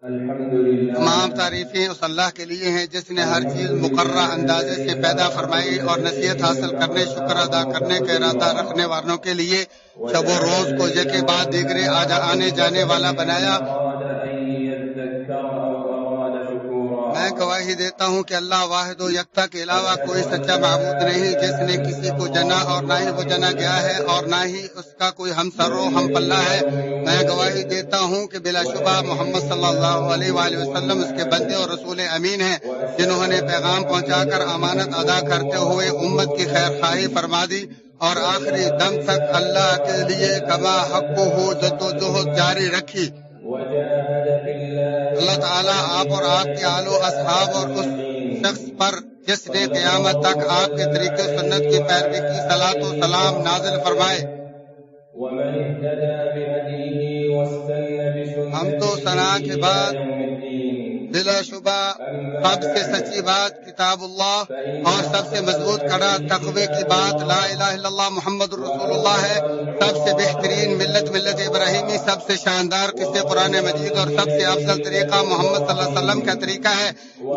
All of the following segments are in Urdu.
تمام تعریفیں اس اللہ کے لیے ہیں جس نے ہر چیز مقررہ اندازے سے پیدا فرمائی اور نصیحت حاصل کرنے، شکر ادا کرنے کا ارادہ رکھنے والوں کے لیے شب و روز کو یکے بعد دیگرے آنے جانے والا بنایا۔ میں گواہی دیتا ہوں کہ اللہ واحد و یکتا کے علاوہ کوئی سچا معبود نہیں، جس نے کسی کو جنا اور نہ ہی وہ جنا گیا ہے اور نہ ہی اس کا کوئی ہم سر و ہم پلہ ہے۔ میں گواہی دیتا ہوں کہ بلا شبہ محمد صلی اللہ علیہ وآلہ وسلم اس کے بندے اور رسول امین ہیں، جنہوں نے پیغام پہنچا کر امانت ادا کرتے ہوئے امت کی خیر خواہی فرما دی اور آخری دم تک اللہ کے لیے کما حق ہو جدوجہد جاری رکھی۔ اللہ تعالیٰ آپ اور آپ کے آل و اصحاب اور اس شخص پر جس نے قیامت تک آپ کے طریقے سنت کی پیروی کی صلاۃ و سلام نازل فرمائے۔ ہم تو ثنا کے بعد بلا شبہ سب سے سچی بات کتاب اللہ اور سب سے مضبوط کڑا تقوی کی بات لا الہ الا اللہ محمد رسول اللہ ہے۔ سب سے بہترین ملت ابراہیمی، سب سے شاندار قصے قرآن مجید اور سب سے افضل طریقہ محمد صلی اللہ علیہ وسلم کا طریقہ ہے۔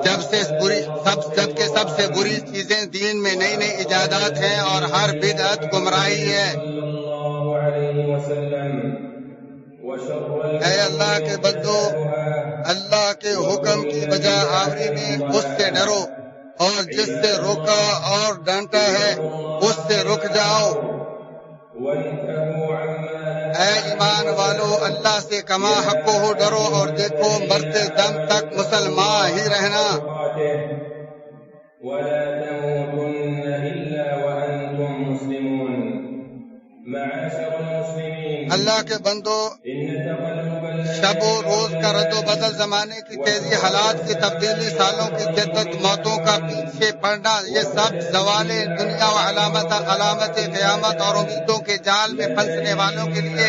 جبکہ سب سے بری چیزیں دین میں نئی نئی ایجادات ہیں اور ہر بدعت گمراہی ہے۔ اے اللہ کے بندو، اللہ کے حکم کی بجا آوری میں اس سے ڈرو اور جس سے روکا اور ڈانٹا ہے اس سے رک جاؤ۔ اے ایمان والو، اللہ سے کما حق ہو ڈرو اور دیکھو مرتے دم تک مسلمان ہی رہنا۔ اللہ کے بندو، شب و روز کا رد و بدل، زمانے کی تیزی، حالات کی تبدیلی، سالوں کی جدت، موتوں کا پیچھے پڑنا، یہ سب زوال دنیا و علامت قیامت اور امیدوں کے جال میں پھنسنے والوں کے لیے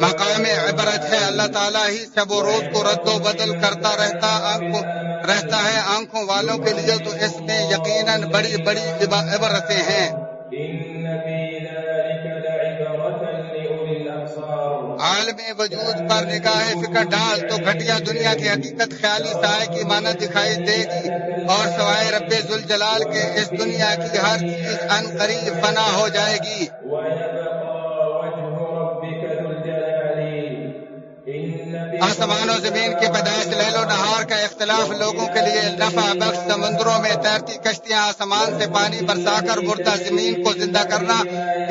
مقام عبرت ہے۔ اللہ تعالیٰ ہی شب و روز کو رد و بدل کرتا رہتا ہے آنکھوں والوں کے لیے، تو اس میں یقیناً بڑی بڑی عبرتیں ہیں۔ عالم وجود پر نگاہ فکر ڈال تو گھٹیا دنیا کی حقیقت خیالی سائے کی مانند دکھائی دے گی اور سوائے رب ذوالجلال کے اس دنیا کی ہر چیز ان قریب فنا ہو جائے گی۔ آسمان و زمین کی پیدائش، لیل و نہار کا اختلاف، لوگوں کے لیے نفع بخش، سمندروں میں تیرتی کشتیاں، آسمان سے پانی برسا کر مردہ زمین کو زندہ کرنا،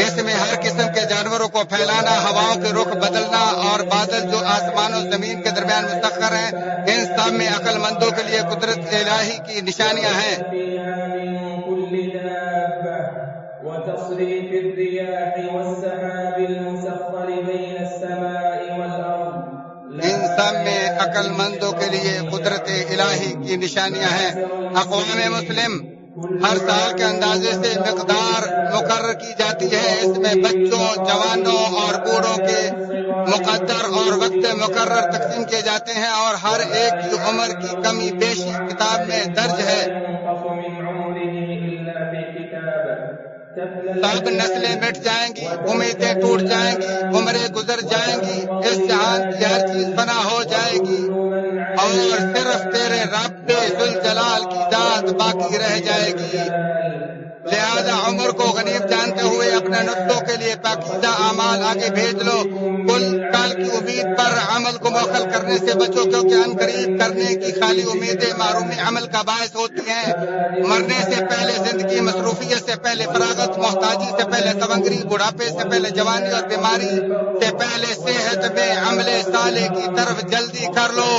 اس میں ہر قسم کے جانوروں کو پھیلانا، ہواؤں کے رخ بدلنا اور بادل جو آسمان و زمین کے درمیان مسخر ہیں، ان سب میں عقل مندوں کے لیے قدرت الہی کی نشانیاں ہیں۔ وتصريف الرياح والسحاب المسخر بين السماء والأرض، ان سب میں عقل مندوں کے لیے قدرت الہی کی نشانیاں ہیں۔ اقوام مسلم ہر سال کے اندازے سے مقدار مقرر کی جاتی ہے، اس میں بچوں، جوانوں اور بوڑھوں کے مقدر اور وقت مقرر تقسیم کیے جاتے ہیں اور ہر ایک کی عمر کی کمی بیشی کتاب میں درج ہے۔ سب نسلیں مٹ جائیں گی، امیدیں ٹوٹ جائیں گی، عمریں گزر جائیں گی، اس جہان کی ہر چیز فنا ہو جائے گی اور صرف تیرے رب ذوالجلال کی ذات باقی رہ جائے گی۔ لہذا عمر کو غنیمت جانتے ہوئے اپنے نسلوں کے لیے پاکیزہ اعمال آگے بھیج لو۔ کل کی امید پر عمل کو مؤخر کرنے سے بچو، کیونکہ ان قریب کرنے کی خالی امیدیں محرومی عمل کا باعث ہوتی ہیں۔ مرنے سے پہلے زندگی، مصروفیت سے پہلے فراغت، محتاجی سے پہلے تونگری، بڑھاپے سے پہلے جوانی اور بیماری سے پہلے صحت میں عمل صالح کی طرف جلدی کر لو۔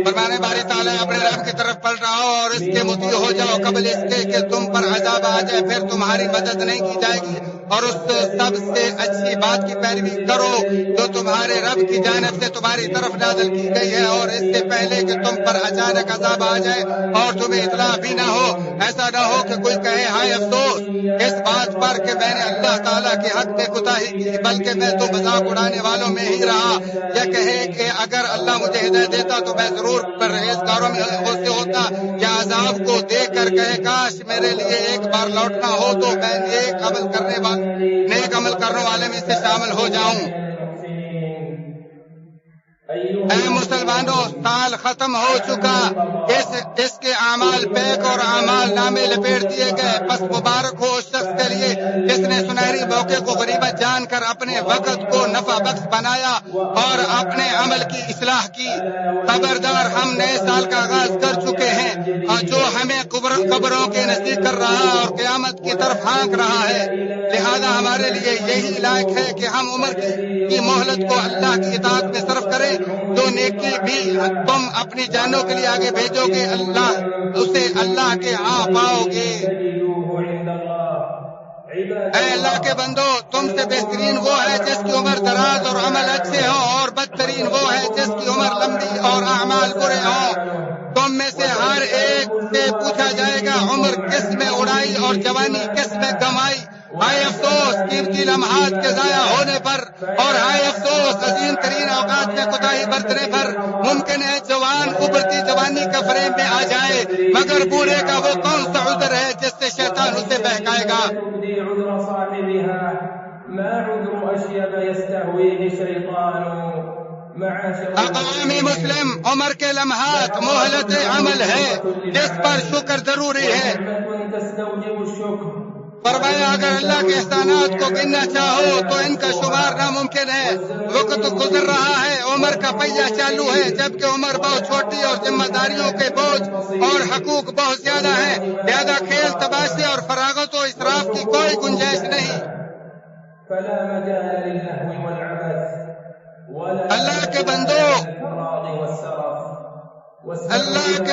فرمانے باری تعالیٰ اپنے رب کی طرف پلٹ رہو اور اس کے مطیع ہو جاؤ قبل اس کے کہ تم پر عذاب آ جائے، پھر تمہاری مدد نہیں کی جائے گی، اور اس سب سے اچھی بات کی پیروی کرو جو تمہارے رب کی جانب سے تمہاری طرف نازل کی گئی ہے، اور اس سے پہلے کہ تم پر اچانک عذاب آ جائے اور تمہیں اطلاع بھی نہ ہو۔ ایسا نہ ہو کہ کوئی کہے ہائے افسوس اس بات پر کہ میں نے اللہ تعالیٰ کے حق میں کوتاہی کی، بلکہ میں تو مذاق اڑانے والوں میں ہی رہا، یا کہے کہ اگر اللہ مجھے ہدایت دیتا تو میں ضرور پرہیزگاروں میں سے ہوتا، یا عذاب کو دیکھ کر کہے کاش میرے لیے ایک بار لوٹنا ہو تو میں نیک عمل کرنے والے میں سے شامل ہو جاؤں۔ اے مسلمانوں، سال ختم ہو چکا، اس کے اعمال پیک اور اعمال نامے لپیٹ دیے گئے۔ بس مبارک ہو اس شخص کے لیے جس نے سنہری موقع کو غنیمت جان کر اپنے وقت کو نفع بخش بنایا اور اپنے عمل کی اصلاح کی۔ خبردار، ہم نئے سال کا آغاز کر چکے ہیں اور جو ہمیں قبروں کے نزدیک کر رہا اور قیامت کی طرف ہانک رہا ہے، لہذا ہمارے لیے یہی لائق ہے کہ ہم عمر کی مہلت کو اللہ کی اطاعت میں صرف کریں۔ جو نیکی بھی تم اپنی جانوں کے لیے آگے بھیجو گے، اسے اللہ کے ہاں پاؤ گے۔ اے اللہ کے بندو، تم سے بہترین وہ ہے جس کی عمر دراز اور عمل اچھے ہوں، اور بدترین وہ ہے جس کی عمر لمبی اور اعمال برے ہوں۔ تم میں سے ہر ایک سے پوچھا جائے گا عمر کس میں اڑائی اور جوانی کس میں گنوائی۔ ہائے افسوس قیمتی لمحات کے ضائع ہونے پر، اور ہائے افسوس عظیم ترین اوقات میں کوتاہی برتنے پر۔ ممکن ہے جوان ابھرتی جوانی کا فریم میں آ جائے، مگر بوڑھے کا وہ کون سا عذر ہے جس سے شیطان اسے بہکائے گا؟ اقوام مسلم، عمر کے لمحات مہلت عمل ہے جس پر شکر ضروری ہے۔ فرمایا اگر اللہ کے احسانات کو گننا چاہو تو ان کا شمار ناممکن ہے۔ وقت گزر رہا ہے، عمر کا پہیہ چالو ہے، جبکہ عمر بہت چھوٹی اور ذمہ داریوں کے بوجھ اور حقوق بہت زیادہ ہیں، لہذا کھیل تباشی اور فراغت و اسراف کی کوئی گنجائش نہیں۔ اللہ کے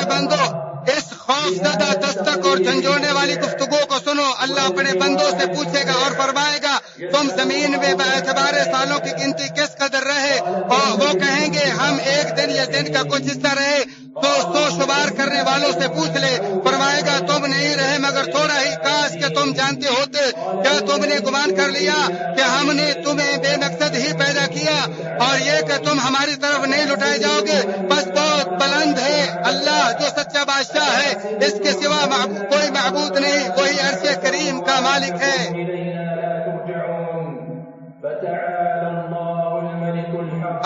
بندو اس خوف زدہ دستک اور جھنجھوڑنے والی گفتگو کو سنو۔ اللہ اپنے بندوں سے پوچھے گا اور فرمائے گا تم زمین میں باعتبار سالوں کی گنتی کس قدر رہے؟ اور وہ کہیں گے ہم ایک دن یا دن کا کچھ حصہ رہے۔ تو سو شمار کرنے والوں سے پوچھ لے، فرمائے گا تم نہیں رہے مگر تھوڑا ہی، کاش کہ تم جانتے ہوتے۔ کیا تم نے گمان کر لیا کہ ہم نے تمہیں بے مقصد ہی پیدا کیا اور یہ کہ تم ہماری طرف نہیں لٹائے جاؤ گے؟ بس بہت بلند ہے اللہ جو سچا بادشاہ ہے، اس کے سوا کوئی معبود نہیں، وہی عرش کریم کا مالک ہے۔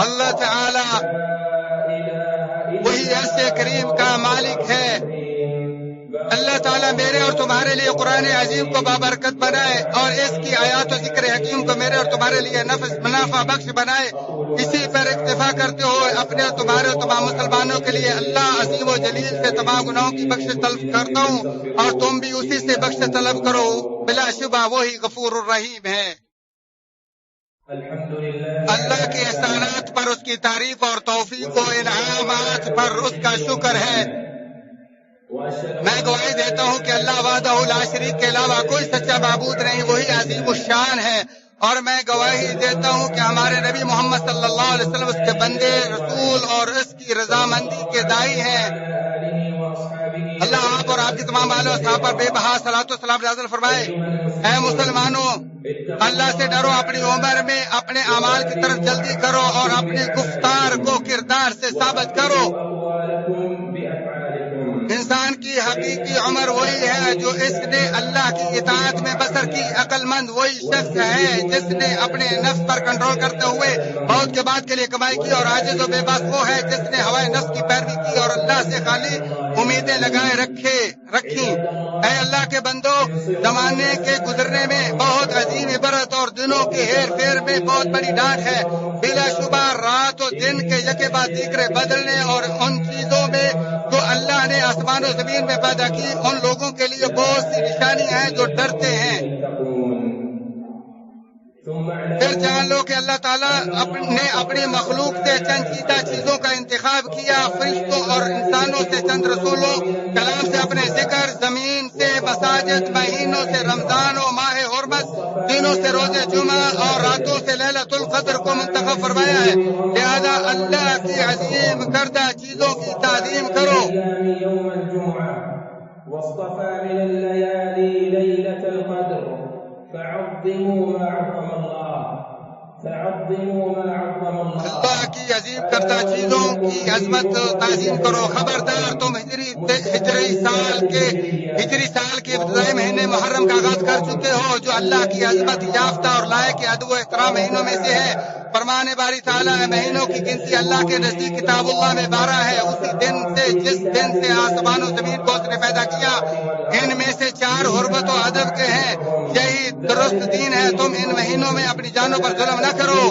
اللہ تعالی وہی عرش کریم کا مالک ہے۔ اللہ تعالیٰ میرے اور تمہارے لیے قرآن عظیم کو بابرکت بنائے اور اس کی آیات و ذکر حکیم کو میرے اور تمہارے لیے منافع بخش بنائے۔ اسی پر اکتفا کرتے ہوئے اپنے اور تمہارے اور تمام مسلمانوں کے لیے اللہ عظیم و جلیل سے تمام گناہوں کی بخش طلب کرتا ہوں، اور تم بھی اسی سے بخش طلب کرو، بلا شبہ وہی غفور الرحیم ہے۔ اللہ کے احسانات پر اس کی تعریف اور توفیق و انعامات پر اس کا شکر ہے۔ میں گواہی دیتا ہوں کہ اللہ وحدہ لا شریک کے علاوہ کوئی سچا معبود نہیں، وہی عظیم الشان ہے۔ اور میں گواہی دیتا ہوں کہ ہمارے نبی محمد صلی اللہ علیہ وسلم اس کے بندے، رسول اور اس کی رضامندی کے داعی ہیں۔ اللہ آپ اور آپ کی تمام آل و اصحاب پر بے بہا صلاۃ و سلام نازل فرمائے۔ اے مسلمانوں، اللہ سے ڈرو، اپنی عمر میں اپنے اعمال کی طرف جلدی کرو اور اپنی گفتار کو کردار سے ثابت کرو۔ انسان کی حقیقی عمر وہی ہے جو اس نے اللہ کی اطاعت میں بسر کی۔ عقل مند وہی شخص ہے جس نے اپنے نفس پر کنٹرول کرتے ہوئے موت کے بعد کے لیے کمائی کی، اور عاجز و بے بس وہ ہے جس نے ہوائے نفس کی پیروی کی اور اللہ سے خالی امیدیں لگائے رکھی۔ اے اللہ کے بندو، زمانے کے گزرنے میں بہت عظیم عبرت اور دنوں کے ہیر پھیر میں بہت بڑی ڈانٹ ہے۔ بلا شبہ رات و دن کے یکے بعد دیگرے بدلنے اور ان چیزوں میں جو اللہ نے آسمان و زمین میں پیدا کی، ان لوگوں کے لیے بہت سی نشانیاں ہیں جو ڈرتے ہیں۔ پھر جان لو کہ اللہ تعالیٰ نے اپنی مخلوق سے چند چیدہ چیزوں کا انتخاب کیا، فرشتوں اور انسانوں سے چند رسولوں، کلام سے اپنے ذکر، زمین سے مساجد، مہینوں سے رمضان و ماہ حرمت، دنوں سے روز جمعہ اور راتوں سے لیلۃ القدر کو منتخب فرمایا ہے۔ لہذا اللہ کی عظیم کردہ چیزوں کی تعظیم کرو۔ اللہ کی عظیم کردہ چیزوں کی عظمت تعظیم کرو۔ خبردار، تم ہجری سال کے ہجری سال کے ابتدائی مہینے محرم کا آغاز کر چکے ہو، جو اللہ کی عظمت یافتہ اور لائق ادب و احترام مہینوں میں سے ہے۔ فرمان باری تعالیٰ ہے، مہینوں کی گنتی اللہ کے نزدیک کتاب اللہ میں 12 ہے، اسی دن سے جس دن سے آسمان و زمین کو اس نے پیدا کیا۔ ان میں سے 4 حرمت و ادب کے ہیں، یہی درست دین ہے۔ تم ان مہینوں میں اپنی جانوں پر ظلم نہ کرو۔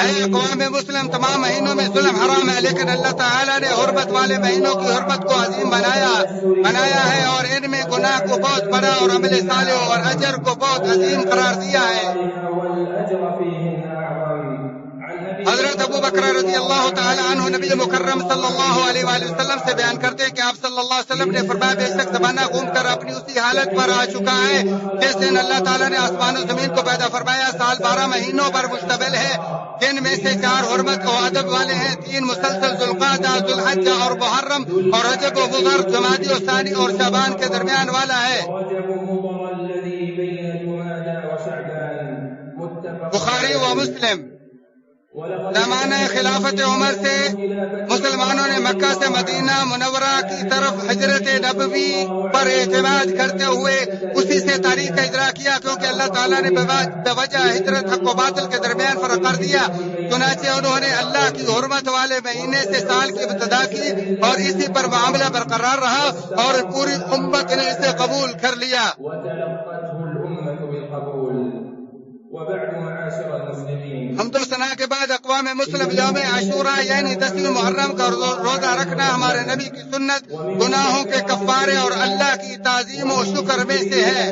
اے اقوام مسلم، تمام مہینوں میں ظلم حرام ہے، لیکن اللہ تعالیٰ نے حرمت والے مہینوں کی حرمت کو عظیم بنایا ہے، اور ان میں گناہ کو بہت بڑا اور عمل صالح اور اجر کو بہت عظیم قرار دیا ہے۔ حضرت ابو بکر رضی اللہ تعالی عنہ نبی مکرم صلی اللہ علیہ وآلہ وسلم سے بیان کرتے ہیں کہ آپ صلی اللہ علیہ وسلم نے فرمایا، بے شک زمانہ گھوم کر اپنی اسی حالت پر آ چکا ہے جس دن اللہ تعالیٰ نے آسمان و زمین کو پیدا فرمایا۔ سال 12 مہینوں پر مشتمل ہے، جن میں سے 4 حرمت و ادب والے ہیں، 3 مسلسل ذوالقعدہ، ذوالحجہ اور محرم، اور رجب و مضر، جمادی و ثانی اور شعبان کے درمیان والا ہے۔ بخاری و مسلم۔ زمانہ خلافت عمر سے مسلمانوں نے مکہ سے مدینہ منورہ کی طرف ہجرت نبوی پر اعتماد کرتے ہوئے اسی سے تاریخ کا اجرا کیا، کیونکہ اللہ تعالیٰ نے بوجہ ہجرت حق و باطل کے درمیان فرق کر دیا، چنانچہ انہوں نے اللہ کی حرمت والے مہینے سے سال کی ابتدا کی اور اسی پر معاملہ برقرار رہا اور پوری امت نے اسے قبول کر لیا۔ حمد و ثنا کے بعد اقوام مسلم یوم عاشوراء یعنی 10 محرم کا روزہ رکھنا ہمارے نبی کی سنت، گناہوں کے کفارے اور اللہ کی تعظیم و شکر میں سے ہے۔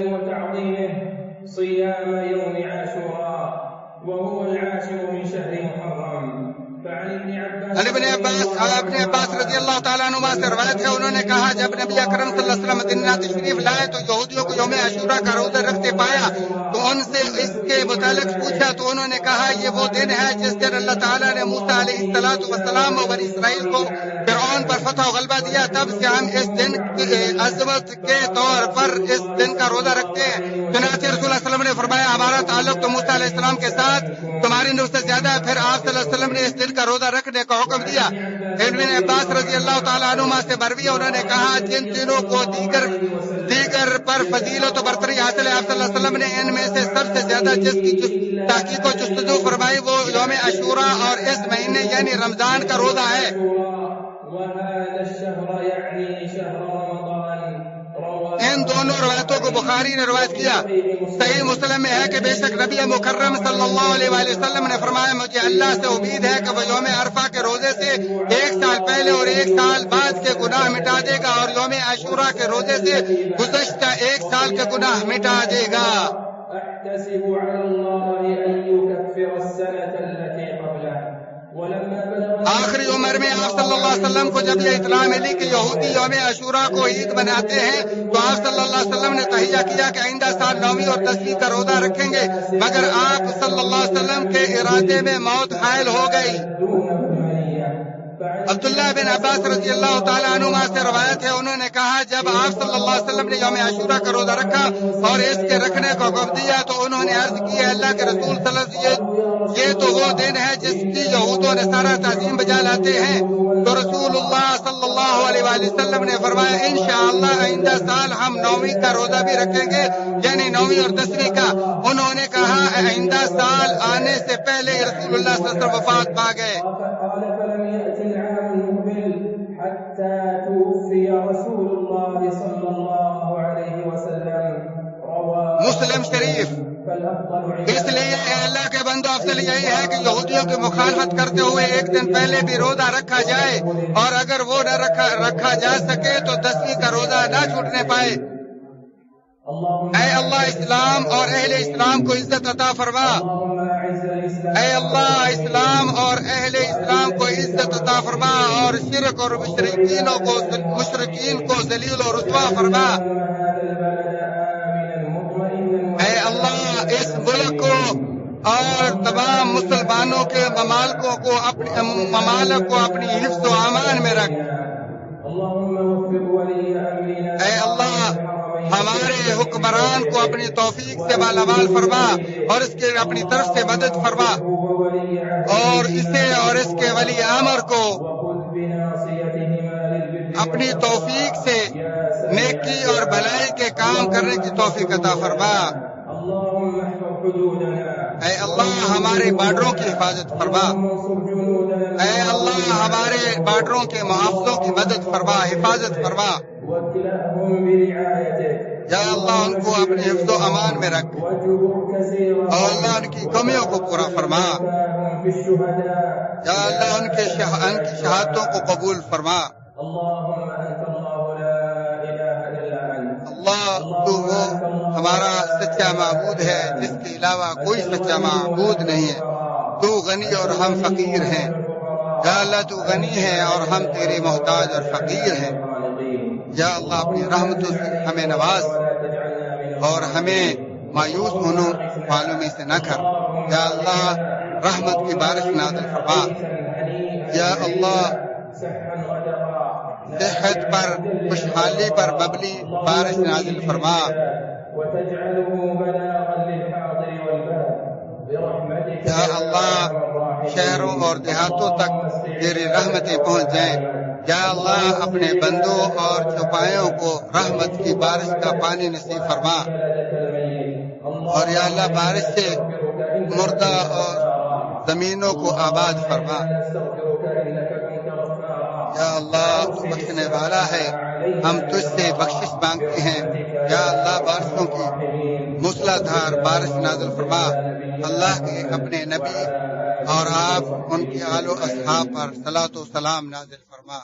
ابن عباس رضی اللہ تعالیٰ عنہ سے روایت ہے، انہوں نے کہا جب نبی اکرم صلی اللہ علیہ وسلم مدینہ تشریف لائے تو یہودیوں کو یوم عاشوراء کا روزہ رکھتے پایا، تو ان سے اس کے متعلق پوچھا تو انہوں نے کہا یہ وہ دن ہے جس دن اللہ تعالیٰ نے موسیٰ علیہ السلام و بنی اسرائیل کو فرعون پر فتح و غلبہ دیا، تب سے ہم اس دن کی عظمت کے طور پر اس دن کا روزہ رکھتے ہیں۔ چنانچہ رسول اللہ علیہ وسلم نے فرمایا ہمارا تعلق تو موسیٰ علیہ السلام کے ساتھ تمہاری نفس سے زیادہ ہے۔ پھر آپ صلی اللہ علیہ وسلم نے اس دن کا روزہ رکھنے کا حکم دیا۔ ابن عباس رضی اللہ تعالیٰ عنہما سے مروی انہوں نے کہا جن دنوں کو دیگر پر فضیلت و برتری حاصل ہے، آپ صلی اللہ علیہ وسلم نے ان میں سے سب سے زیادہ جس کی تحقیق و جستجو فرمائی وہ یوم عاشوراء اور اس مہینے یعنی رمضان کا روزہ ہے۔ ان دونوں روایتوں کو بخاری نے روایت کیا۔ صحیح مسلم میں ہے کہ بے شک نبی مکرم صلی اللہ علیہ وآلہ وسلم نے فرمایا مجھے اللہ سے امید ہے کہ وہ یوم عرفہ کے روزے سے 1 سال پہلے اور 1 سال بعد کے گناہ مٹا دے گا، اور یوم عاشوراء کے روزے سے گزشتہ 1 سال کے گناہ مٹا دے گا۔ آخری عمر میں آپ صلی اللہ علیہ وسلم کو جب یہ اطلاع ملی کہ یہودی یوم عاشوراء کو عید مناتے ہیں تو آپ صلی اللہ علیہ وسلم نے تہیہ کیا کہ آئندہ سال 9ویں اور 10ویں کا روزہ رکھیں گے، مگر آپ صلی اللہ علیہ وسلم کے ارادے میں موت حائل ہو گئی۔ عبداللہ بن عباس رضی اللہ تعالیٰ عنہما سے روایت ہے، انہوں نے کہا جب آپ صلی اللہ علیہ وسلم نے یوم عاشوراء کا روزہ رکھا اور اس کے رکھنے کو حکم دیا تو انہوں نے عرض کی اللہ کے رسول صلی اللہ علیہ وسلم یہ تو وہ دن ہے جس کی یہود و نصارہ تعظیم بجا لاتے ہیں، تو رسول اللہ صلی اللہ علیہ وآلہ وسلم نے فرمایا انشاءاللہ آئندہ سال ہم 9ویں کا روزہ بھی رکھیں گے، یعنی 9ویں اور 10ویں کا۔ انہوں نے کہا آئندہ سال آنے سے پہلے رسول اللہ صلی اللہ علیہ وسلم وفات پا گئے۔ مسلم شریف۔ اس لیے اللہ کے بندو افضل یہی ہے کہ یہودیوں کی مخالفت کرتے ہوئے 1 دن پہلے بھی روزہ رکھا جائے، اور اگر وہ نہ رکھا جا سکے تو 10ویں کا روزہ نہ چھوٹنے پائے۔ اے اللہ اسلام اور اہل اسلام کو عزت عطا فرما، اے اللہ اسلام اور اہل اسلام کو عزت عطا فرما، اور شرک اور مشرکین کو ذلیل و رسوا فرما۔ اے اللہ اس ملک کو اور تمام مسلمانوں کے ممالک کو اپنی حفظ و امان میں رکھ۔ اے اللہ ہمارے حکمران کو اپنی توفیق سے مالا مال فرما اور اس کے اپنی طرف سے مدد فرما، اور اسے اور اس کے ولی امر کو اپنی توفیق سے نیکی اور بھلائی کے کام کرنے کی توفیق عطا فرما۔ اے اللہ ہمارے بارڈروں کی حفاظت فرما۔ اے اللہ ہمارے بارڈروں کے محافظوں کی مدد فرما، حفاظت فرما۔ یا اللہ ان کو اپنے حفظ و امان میں رکھ، اور اللہ ان کی کمیوں کو پورا فرما۔ یا اللہ ان کی شہادتوں کو قبول فرما۔ اللہ تو وہ ہمارا سچا معبود ہے جس کے علاوہ کوئی سچا معبود نہیں ہے۔ تو غنی اور ہم فقیر ہیں۔ یا اللہ تو غنی ہے اور ہم تیرے محتاج اور فقیر ہیں۔ یا اللہ اپنی رحمتوں سے ہمیں نواز اور ہمیں مایوس ہونے والوں میں سے نہ کر۔ یا اللہ رحمت کی بارش نازل فرما۔ یا اللہ صحت پر، خوشحالی پر مبنی بارش نازل فرما۔ یا اللہ شہروں اور دیہاتوں تک تیری رحمتیں پہنچ جائیں۔ یا اللہ اپنے بندوں اور چوپایوں کو رحمت کی بارش کا پانی نصیب فرما۔ اور یا اللہ بارش سے مردہ اور زمینوں کو آباد فرما۔ یا اللہ تو بخشنے والا ہے، ہم تجھ سے بخشش مانگتے ہیں۔ یا اللہ بارشوں کی موسلا دھار بارش نازل فرما۔ اللہ کے اپنے نبی اور آپ ان کے آل و اصحاب پر صلاۃ و سلام نازل فرما۔